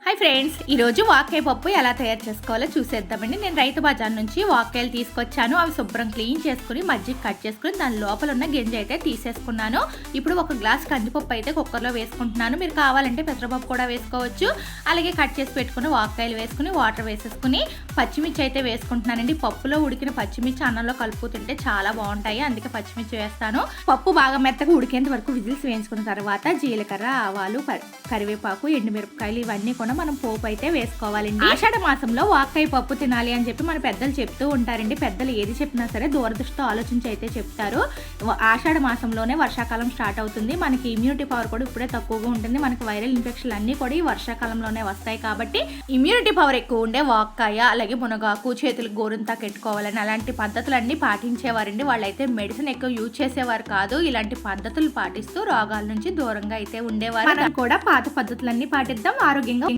Hi friends, ఈరోజు వాక్కాయ పప్పు ఎలా తయారు చేసుకోవాలో చూసేద్దామండి. నేను రైతు బజార్ నుంచి వాక్కాయలు తీసుకొచ్చాను. అవి శుభ్రం క్లీన్ చేసుకుని మజ్జిగ కట్ చేసుకుని దాని లోపల ఉన్న గింజ అయితే తీసేసుకున్నాను. ఇప్పుడు ఒక గ్లాస్ కందిపప్పు అయితే కుక్కర్లో వేసుకుంటున్నాను. మీరు కావాలంటే పెసరపప్పు కూడా వేసుకోవచ్చు. అలాగే కట్ చేసి పెట్టుకుని వాక్కాయలు వేసుకుని వాటర్ వేసేసుకుని పచ్చిమిర్చి అయితే వేసుకుంటున్నానండి. పప్పులో ఉడికిన పచ్చిమిర్చి అన్నంలో కలుపుతుంటే చాలా బాగుంటాయి, అందుకే పచ్చిమిర్చి వేస్తాను. పప్పు బాగా మెత్తగా ఉడికేంత వరకు విజిల్స్ వేయించుకున్న తర్వాత జీలకర్ర, ఆవాలు, కరివేపాకు, ఎండుమిరపకాయలు ఇవన్నీ కూడా మనం పోపు అయితే వేసుకోవాలండి. ఆషాఢ మాసంలో వాక్కాయ పప్పు తినాలి అని చెప్పి మన పెద్దలు చెప్తూ ఉంటారండి. పెద్దలు ఏది చెప్పినా సరే దూరదృష్టితో ఆలోచించి అయితే చెప్తారు. ఆషాఢ మాసంలోనే వర్షాకాలం స్టార్ట్ అవుతుంది. మనకి ఇమ్యూనిటీ పవర్ కూడా ఇప్పుడే తక్కువగా ఉంటుంది. మనకి వైరల్ ఇన్ఫెక్షన్లు అన్నీ కూడా ఈ వర్షాకాలంలోనే వస్తాయి. కాబట్టి ఇమ్యూనిటీ పవర్ ఎక్కువ ఉండే వాక్కాయ, అలాగే మునగాకు, చేతులకు గోరంతా పెట్టుకోవాలని అలాంటి పద్ధతులన్నీ పాటించేవారండి. వాళ్ళైతే మెడిసిన్ ఎక్కువ యూజ్ చేసేవారు కాదు. ఇలాంటి పద్ధతులు పాటిస్తూ రోగాల నుంచి దూరంగా అయితే ఉండేవారు. మనం కూడా పాత పద్ధతులన్నీ పాటిద్దాం, ఆరోగ్యంగా